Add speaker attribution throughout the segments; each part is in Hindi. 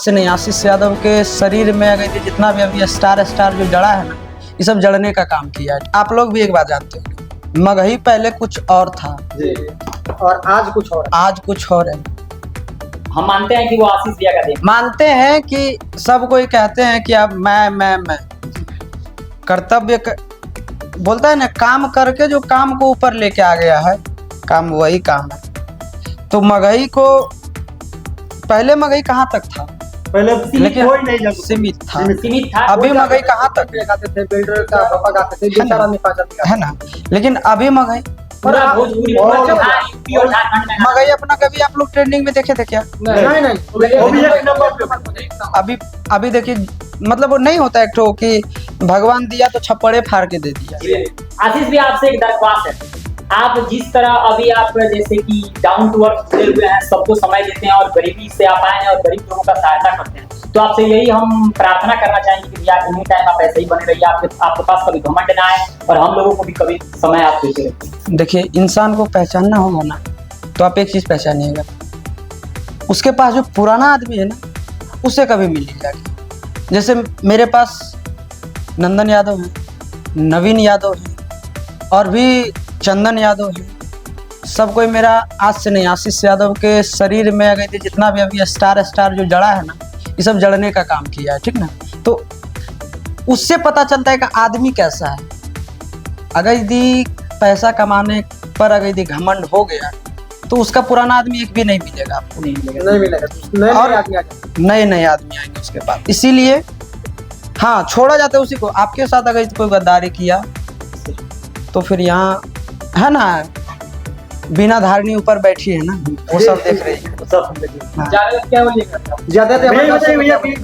Speaker 1: से नहीं, आशीष यादव के शरीर में अगर जितना भी अभी स्टार जो जड़ा है ना, ये सब जड़ने का काम किया है। आप लोग भी एक बात जानते हो, मगही पहले कुछ और था
Speaker 2: जी, और आज कुछ और है।
Speaker 1: आज कुछ और है।
Speaker 3: हम मानते हैं कि वो आशीष भैया का देन।
Speaker 1: मानते हैं कि सब कोई कहते हैं कि अब मैं कर्तव्य बोलता है ना, काम करके जो काम को ऊपर लेके आ गया है, काम वही काम है। तो मगही को पहले मगही कहाँ तक था?
Speaker 2: पहले
Speaker 1: लेकिन
Speaker 2: कोई नहीं जगह
Speaker 1: सीमित था।
Speaker 3: सीमित था।
Speaker 1: अभी मगही कहाँ तक
Speaker 2: गाते थे, बिल्डर का पापा गाते थे,
Speaker 1: है ना?
Speaker 2: बेचारा निपाचा
Speaker 1: है ना, लेकिन अभी मगही
Speaker 3: पूरा भोजपुरी बिहार, यूपी और झारखंड में
Speaker 1: मगही अपना कभी आप लोग ट्रेंडिंग में देखे थे क्या?
Speaker 2: नहीं वो भी एक नंबर
Speaker 1: अभी देखिए, मतलब वो नहीं होता एक ठो कि भगवान दिया तो छप्पड़े फाड़ के दे दिया।
Speaker 3: आशीष भी आपसे एक दरख्वास्त है, आप जिस तरह अभी आप जैसे कि डाउन टू अर्थ जुड़े हुए हैं, सबको समय देते हैं और गरीबी से आप आए हैं और गरीब लोगों का सहायता करते हैं, तो आपसे यही हम प्रार्थना करना चाहेंगे कि भैया एनी टाइम आप ऐसे ही बने रहिए, आपके पास कभी घमंड ना आए और हम लोगों को भी कभी समय आप देते रहिए।
Speaker 1: देखिए, इंसान को पहचानना होगा ना, तो आप एक चीज पहचानिएगा, उसके पास जो पुराना आदमी है ना, उससे कभी मिल जाएगा। जैसे मेरे पास नंदन यादव है, नवीन यादव है और भी चंदन यादव है। सब कोई मेरा आज से नहीं, आशीष यादव के शरीर में अगर जितना भी अभी स्टार जो जड़ा है ना, ये सब जड़ने का काम किया है, ठीक ना। तो उससे पता चलता है कि आदमी कैसा है। अगर यदि पैसा कमाने पर अगर यदि घमंड हो गया, तो उसका पुराना आदमी एक भी नहीं मिलेगा आपको।
Speaker 2: नहीं मिलेगा,
Speaker 1: और नए आदमी आएंगे उसके बाद। इसीलिए हाँ, छोड़ा जाता है उसी को। आपके साथ अगर कोई गद्दारी किया तो फिर यहाँ है ना, बिना धारणी ऊपर बैठी है ना, वो सब देख रही है।
Speaker 2: ज्यादा भैया कि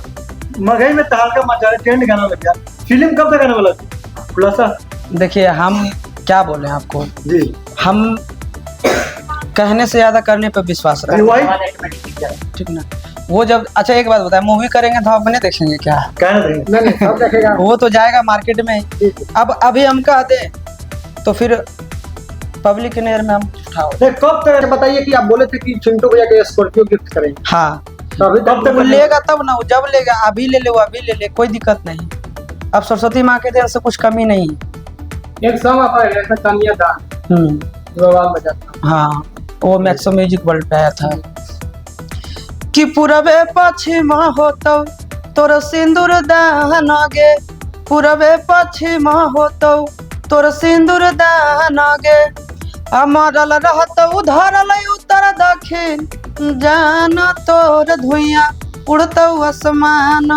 Speaker 2: मगही में तहलका मचा रहा, ट्रेंड गाना लग गया। फिल्म कब तक आने वाला है खुलासा?
Speaker 1: देखिए, हम क्या बोले आपको
Speaker 2: जी,
Speaker 1: हम कहने से ज्यादा करने पे विश्वास रखते हैं, ठीक ना। वो जब अच्छा एक बात बताए, मूवी करेंगे तो अपने देखेंगे क्या?
Speaker 2: नहीं सब देखेगा।
Speaker 1: वो तो जाएगा मार्केट में। अब अभी हम कहते हैं तो फिर पब्लिक के नजर में हम उठाओ।
Speaker 2: कब तक बताइए कि आप बोले थे कि चिंटू भैया के स्कॉर्पियो गिफ्ट करेंगे।
Speaker 1: हाँ,
Speaker 2: तो अभी
Speaker 1: कब तक लेगा तब ना, जब लेगा। अभी ले ले, वो अभी ले ले, कोई दिक्कत नहीं। अब सरस्वती माँ के देन से कुछ कमी नहीं है।
Speaker 2: एक सॉन्ग आता है कनिया दान,
Speaker 1: हाँ, वो मैक्सो म्यूजिक वर्ल्ड पे आया था कि पूरबे पश्चिम होतो तोर सिंदूर दान गे, पूरबे पश्चिम होतो तोर सिंदूर दान गे, अमरल रहतो धरल उत्तर दक्षिण, जान तोर धुइया उड़तो आसमान।